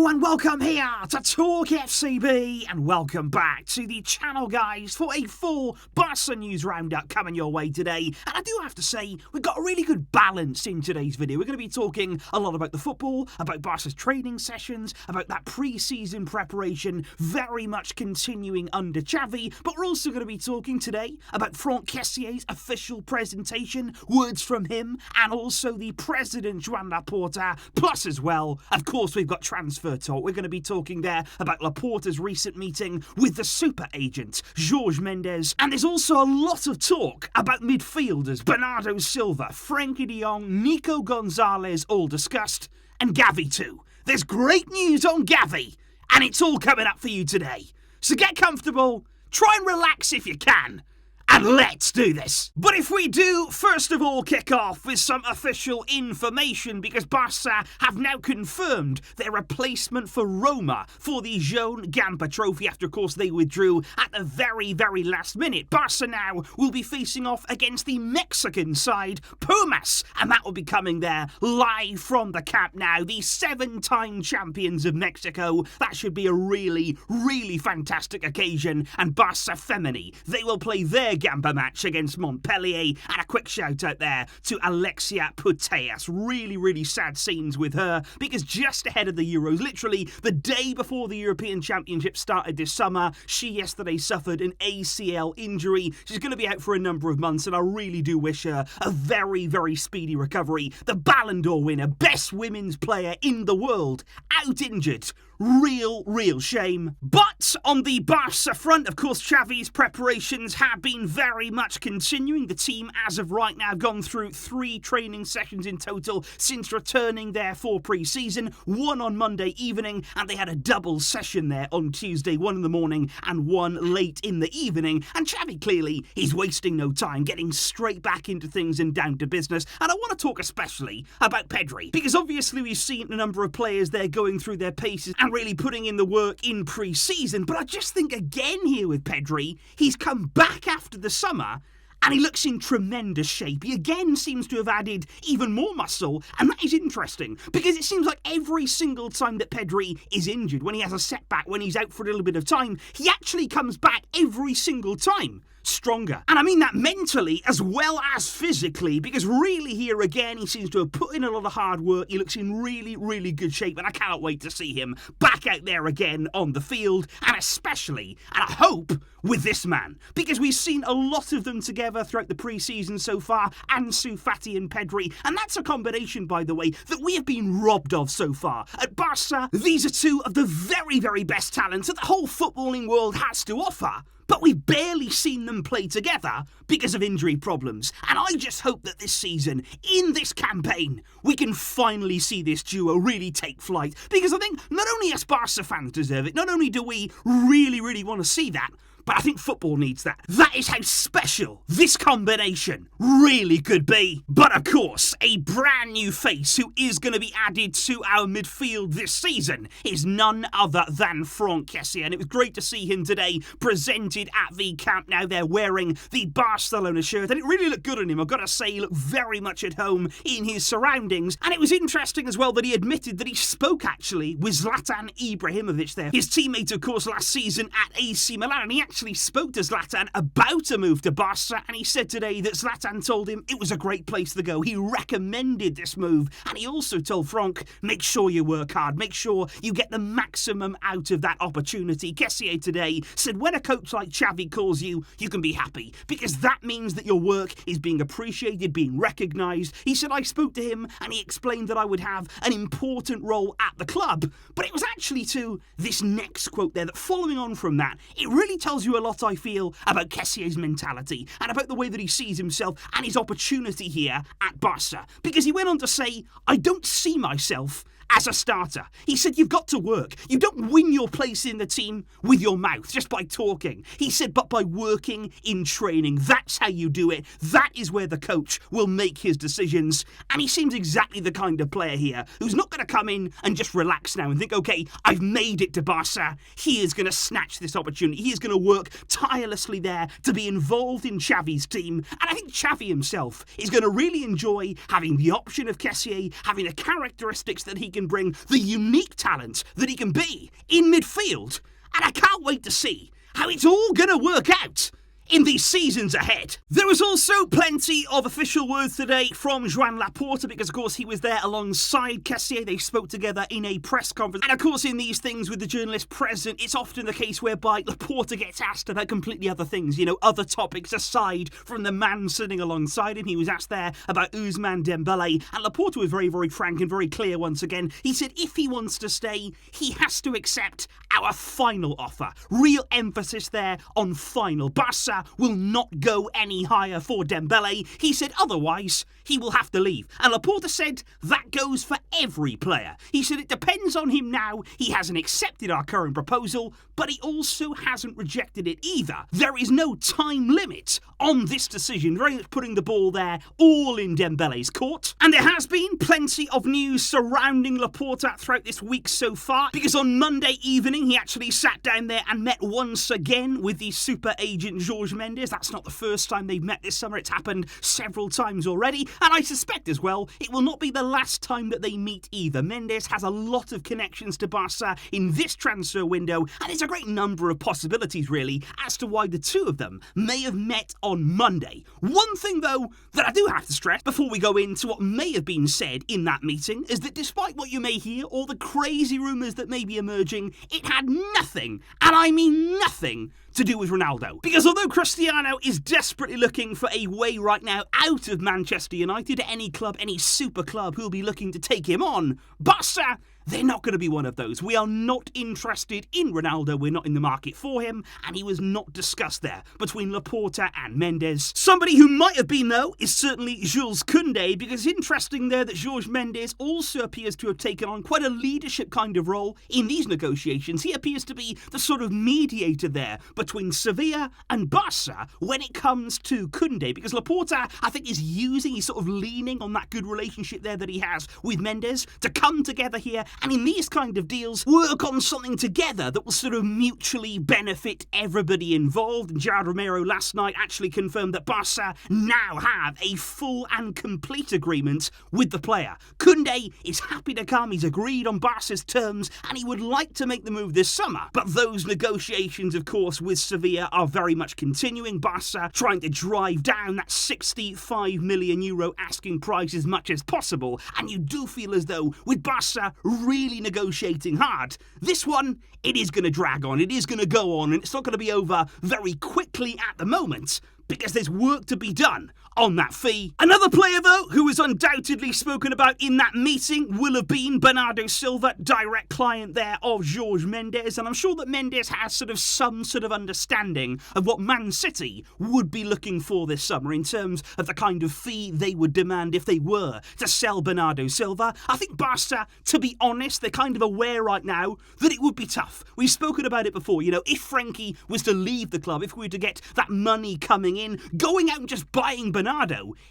and welcome here to TalkFCB, and welcome back to the channel, guys, for a full Barca news roundup coming your way today. And I do have to say, we've got a really good balance in today's video. We're going to be talking a lot about the football, about Barca's training sessions, about that pre-season preparation, very much continuing under Xavi, but we're also going to be talking today about Franck Kessie's official presentation, words from him, and also the president, Joan Laporta, plus as well, of course, we've got transfer talk. We're going to be talking there about Laporta's recent meeting with the super agent, Jorge Mendes. And there's also a lot of talk about midfielders, Bernardo Silva, Frenkie de Jong, Nico Gonzalez, all discussed, and Gavi too. There's great news on Gavi, and it's all coming up for you today. So get comfortable, try and relax if you can, and let's do this. But if we do, first of all, kick off with some official information, because Barca have now confirmed their replacement for Roma for the Joan Gamper Trophy after, of course, they withdrew at the very, very last minute. Barca now will be facing off against the Mexican side, Pumas, and that will be coming there live from the Camp Nou, the 7-time champions of Mexico. That should be a really, really fantastic occasion. And Barca Femini, they will play their Gamper match against Montpellier, and a quick shout out there to Alexia Putellas. Really, really sad scenes with her, because just ahead of the Euros, literally the day before the European Championship started this summer, she yesterday suffered an ACL injury. She's going to be out for a number of months, and I really do wish her a very, very speedy recovery. The Ballon d'Or winner, best women's player in the world, out injured. Real shame. But on the Barca front, of course, Xavi's preparations have been very much continuing. The team, as of right now, gone through 3 training sessions in total since returning there for pre-season. 1 on Monday evening, and they had a double session there on Tuesday, 1 in the morning and 1 late in the evening. And Xavi, clearly, he's wasting no time, getting straight back into things and down to business. And I want to talk especially about Pedri, because obviously we've seen a number of players there going through their paces and really putting in the work in pre-season, but I just think again here with Pedri, he's come back after the summer and he looks in tremendous shape. He again seems to have added even more muscle, and that is interesting, because it seems like every single time that Pedri is injured, when he has a setback, when he's out for a little bit of time, he actually comes back every single time stronger. And I mean that mentally as well as physically, because really here again he seems to have put in a lot of hard work. He looks in really, really good shape, and I cannot wait to see him back out there again on the field, and especially, and I hope, with this man, because we've seen a lot of them together throughout the pre-season so far, Ansu Fati and Pedri, and that's a combination, by the way, that we have been robbed of so far. At Barca, these are 2 of the very, very best talents that the whole footballing world has to offer. But we've barely seen them play together because of injury problems. And I just hope that this season, in this campaign, we can finally see this duo really take flight. Because I think not only us Barca fans deserve it, not only do we really, really want to see that, but I think football needs that. That is how special this combination really could be. But of course, a brand new face who is going to be added to our midfield this season is none other than Franck Kessie. And it was great to see him today presented at the Camp Nou. They're wearing the Barcelona shirt, and it really looked good on him. I've got to say, he looked very much at home in his surroundings. And it was interesting as well that he admitted that he spoke actually with Zlatan Ibrahimovic there, his teammate, of course, last season at AC Milan. And he actually spoke to Zlatan about a move to Barca, and he said today that Zlatan told him it was a great place to go. He recommended this move, and he also told Franck, make sure you work hard, make sure you get the maximum out of that opportunity. Kessie today said when a coach like Xavi calls you, you can be happy, because that means that your work is being appreciated, being recognised. He said, I spoke to him and he explained that I would have an important role at the club. But it was actually to this next quote there that, following on from that, it really tells you a lot, I feel, about Kessie's mentality and about the way that he sees himself and his opportunity here at Barca. Because he went on to say, I don't see myself as a starter. He said, you've got to work. You don't win your place in the team with your mouth, just by talking. He said, but by working in training. That's how you do it. That is where the coach will make his decisions. And he seems exactly the kind of player here who's not going to come in and just relax now and think, okay, I've made it to Barca. He is going to snatch this opportunity. He is going to work tirelessly there to be involved in Xavi's team. And I think Xavi himself is going to really enjoy having the option of Kessie, having the characteristics that he can can bring, the unique talent that he can be in midfield. And I can't wait to see how it's all going to work out in these seasons ahead. There was also plenty of official words today from Joan Laporta because, of course, he was there alongside Kessie. They spoke together in a press conference. And, of course, in these things with the journalist present, it's often the case whereby Laporta gets asked about completely other things, other topics aside from the man sitting alongside him. He was asked there about Ousmane Dembele, and Laporta was very, very frank and very clear once again. He said if he wants to stay, he has to accept our final offer. Real emphasis there on final. Barça will not go any higher for Dembele. He said otherwise he will have to leave. And Laporta said that goes for every player. He said it depends on him now. He hasn't accepted our current proposal, but he also hasn't rejected it either. There is no time limit on this decision. Very much putting the ball there all in Dembele's court. And there has been plenty of news surrounding Laporta throughout this week so far, because on Monday evening he actually sat down there and met once again with the super agent Jorge Mendes. That's not the first time they've met this summer. It's happened several times already, and I suspect as well it will not be the last time that they meet either. Mendes has a lot of connections to Barca in this transfer window, and there's a great number of possibilities really as to why the two of them may have met on Monday. One thing though that I do have to stress before we go into what may have been said in that meeting is that despite what you may hear, all the crazy rumours that may be emerging, it had nothing, and I mean nothing, to do with Ronaldo. Because although Cristiano is desperately looking for a way right now out of Manchester United, any club, any super club who will be looking to take him on, Barca, they're not going to be one of those. We are not interested in Ronaldo. We're not in the market for him, and he was not discussed there between Laporta and Mendes. Somebody who might have been, though, is certainly Jules Koundé, because it's interesting there that Jorge Mendes also appears to have taken on quite a leadership kind of role in these negotiations. He appears to be the sort of mediator there between Sevilla and Barca when it comes to Koundé, because Laporta, I think, is he's sort of leaning on that good relationship there that he has with Mendes to come together here and in these kind of deals work on something together that will sort of mutually benefit everybody involved. And Gerard Romero last night actually confirmed that Barca now have a full and complete agreement with the player. Koundé is happy to come. He's agreed on Barca's terms and he would like to make the move this summer. But those negotiations, of course, with Sevilla are very much continuing. Barca trying to drive down that €65 million asking price as much as possible. And you do feel as though with Barca really negotiating hard, this one, it is going to drag on, it is going to go on, and it's not going to be over very quickly at the moment, because there's work to be done on that fee. Another player, though, who was undoubtedly spoken about in that meeting will have been Bernardo Silva, direct client there of Jorge Mendes, and I'm sure that Mendes has some sort of understanding of what Man City would be looking for this summer in terms of the kind of fee they would demand if they were to sell Bernardo Silva. I think Barca, to be honest, they're kind of aware right now that it would be tough. We've spoken about it before, if Frenkie was to leave the club, if we were to get that money coming in, going out and just buying Bernardo,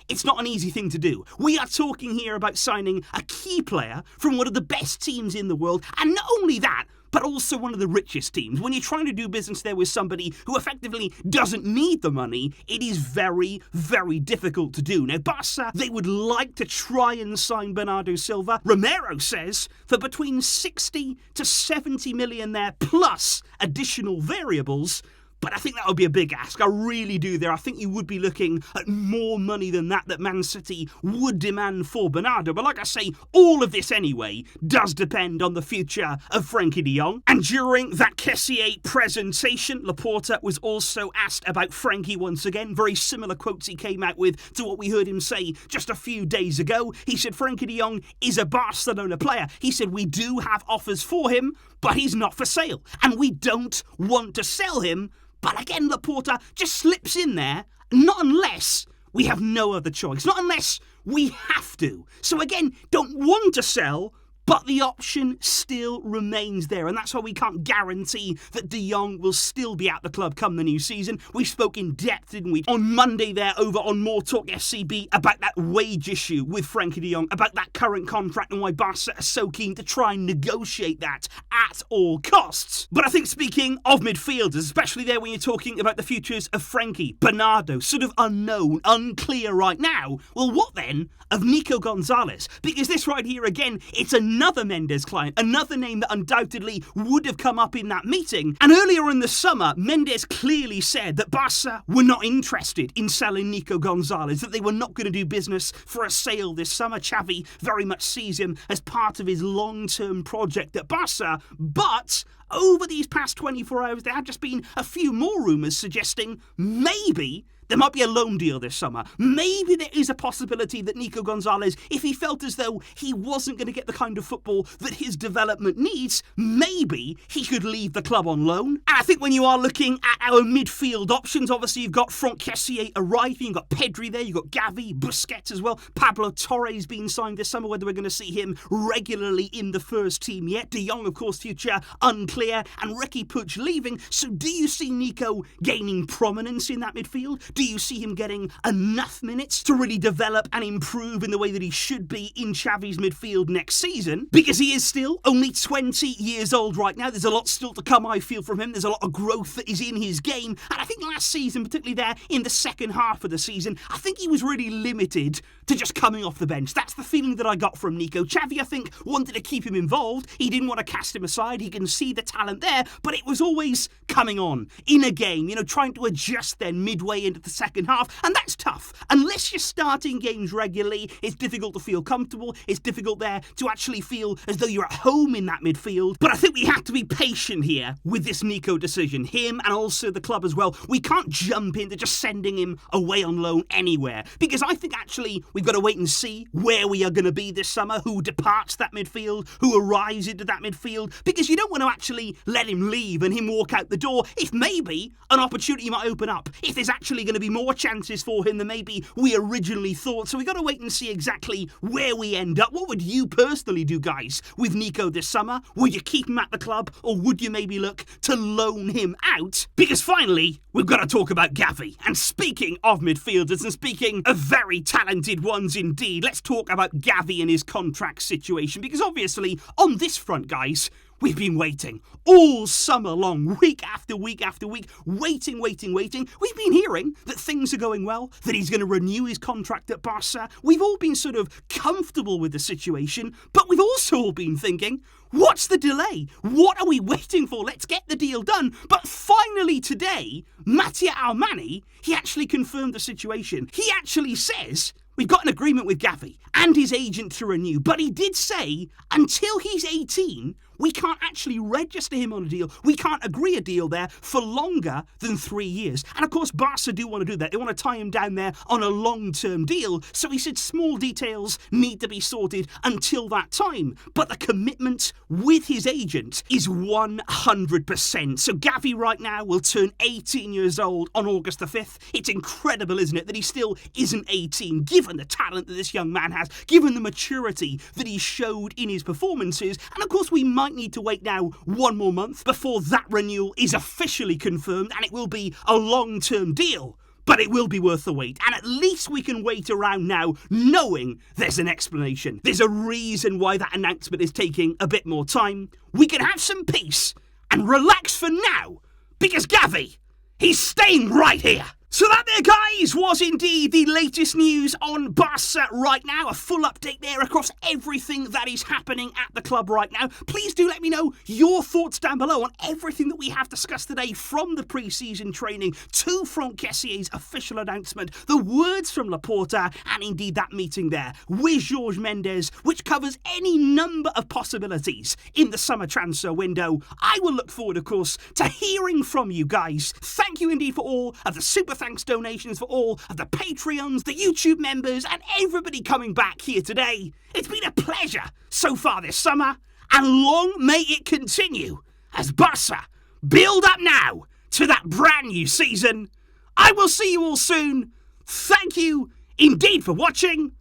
it's not an easy thing to do. We are talking here about signing a key player from one of the best teams in the world, and not only that, but also one of the richest teams. When you're trying to do business there with somebody who effectively doesn't need the money, it is very, very difficult to do. Now, Barca, they would like to try and sign Bernardo Silva. Romero says for between 60 to 70 million there, plus additional variables. But I think that would be a big ask. I really do there. I think you would be looking at more money than that Man City would demand for Bernardo. But like I say, all of this anyway does depend on the future of Frenkie de Jong. And during that Kessie presentation, Laporta was also asked about Frenkie once again. Very similar quotes he came out with to what we heard him say just a few days ago. He said Frenkie de Jong is a Barcelona player. He said we do have offers for him, but he's not for sale. And we don't want to sell him. But again, Laporta just slips in there, not unless we have no other choice, not unless we have to. So again, don't want to sell, but the option still remains there. And that's why we can't guarantee that de Jong will still be at the club come the new season. We spoke in depth, didn't we, on Monday there over on MORETALKFCB about that wage issue with Frenkie de Jong, about that current contract and why Barca are so keen to try and negotiate that at all costs. But I think speaking of midfielders, especially there when you're talking about the futures of Frenkie, Bernardo, sort of unknown, unclear right now, well, what then of Nico Gonzalez? Because this right here, again, it's a another Mendes client, another name that undoubtedly would have come up in that meeting. And earlier in the summer, Mendes clearly said that Barca were not interested in selling Nico Gonzalez, that they were not going to do business for a sale this summer. Xavi very much sees him as part of his long-term project at Barca, but over these past 24 hours, there have just been a few more rumours suggesting maybe there might be a loan deal this summer. Maybe there is a possibility that Nico Gonzalez, if he felt as though he wasn't going to get the kind of football that his development needs, maybe he could leave the club on loan. And I think when you are looking at our midfield options, obviously you've got Franck Kessie arriving, you've got Pedri there, you've got Gavi, Busquets as well, Pablo Torres being signed this summer, whether we're going to see him regularly in the first team yet. De Jong, of course, future unclear, and Ricky Puig leaving. So do you see Nico gaining prominence in that midfield? Do you see him getting enough minutes to really develop and improve in the way that he should be in Xavi's midfield next season? Because he is still only 20 years old right now. There's a lot still to come, I feel, from him. There's a lot of growth that is in his game. And I think last season, particularly there in the second half of the season, I think he was really limited to just coming off the bench. That's the feeling that I got from Nico. Xavi, I think, wanted to keep him involved. He didn't want to cast him aside. He can see the talent there, but it was always coming on in a game, trying to adjust then midway into the second half, and that's tough. Unless you're starting games regularly, it's difficult to feel comfortable. It's difficult there to actually feel as though you're at home in that midfield. But I think we have to be patient here with this Nico decision, him and also the club as well. We can't jump into just sending him away on loan anywhere, because I think actually we've got to wait and see where we are going to be this summer, who departs that midfield, who arrives into that midfield, because you don't want to actually let him leave and him walk out the door if maybe an opportunity might open up, if there's actually going to be more chances for him than maybe we originally thought. So we've got to wait and see exactly where we end up. What would you personally do, guys, with Nico this summer? Would you keep him at the club, or would you maybe look to loan him out? Because finally, we've got to talk about Gavi. And speaking of midfielders, and speaking of very talented ones indeed, let's talk about Gavi and his contract situation. Because obviously, on this front, guys, we've been waiting all summer long, week after week after week, waiting. We've been hearing that things are going well, that he's going to renew his contract at Barca. We've all been sort of comfortable with the situation, but we've also all been thinking, what's the delay? What are we waiting for? Let's get the deal done. But finally today, Mattia Almani, he actually confirmed the situation. He actually says, we've got an agreement with Gavi and his agent to renew, but he did say until he's 18, we can't actually register him on a deal. We can't agree a deal there for longer than 3 years. And of course, Barca do want to do that. They want to tie him down there on a long-term deal. So he said small details need to be sorted until that time. But the commitment with his agent is 100%. So Gavi right now will turn 18 years old on August the 5th. It's incredible, isn't it, that he still isn't 18, given the talent that this young man has, given the maturity that he showed in his performances. And of course, we might need to wait now one more month before that renewal is officially confirmed, and it will be a long-term deal. But it will be worth the wait, and at least we can wait around now knowing there's an explanation. There's a reason why that announcement is taking a bit more time. We can have some peace and relax for now, because Gavi, he's staying right here. So that there, guys, was indeed the latest news on Barca right now. A full update there across everything that is happening at the club right now. Please do let me know your thoughts down below on everything that we have discussed today, from the pre-season training to Franck Kessie's official announcement, the words from Laporta, and indeed that meeting there with Jorge Mendes, which covers any number of possibilities in the summer transfer window. I will look forward, of course, to hearing from you guys. Thank you indeed for all of the super thanks donations, for all of the Patreons, the YouTube members, and everybody coming back here today. It's been a pleasure so far this summer, and long may it continue as Barca build up now to that brand new season. I will see you all soon. Thank you indeed for watching,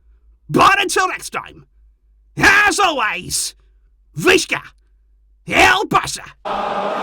but until next time, as always, Visca El Barça!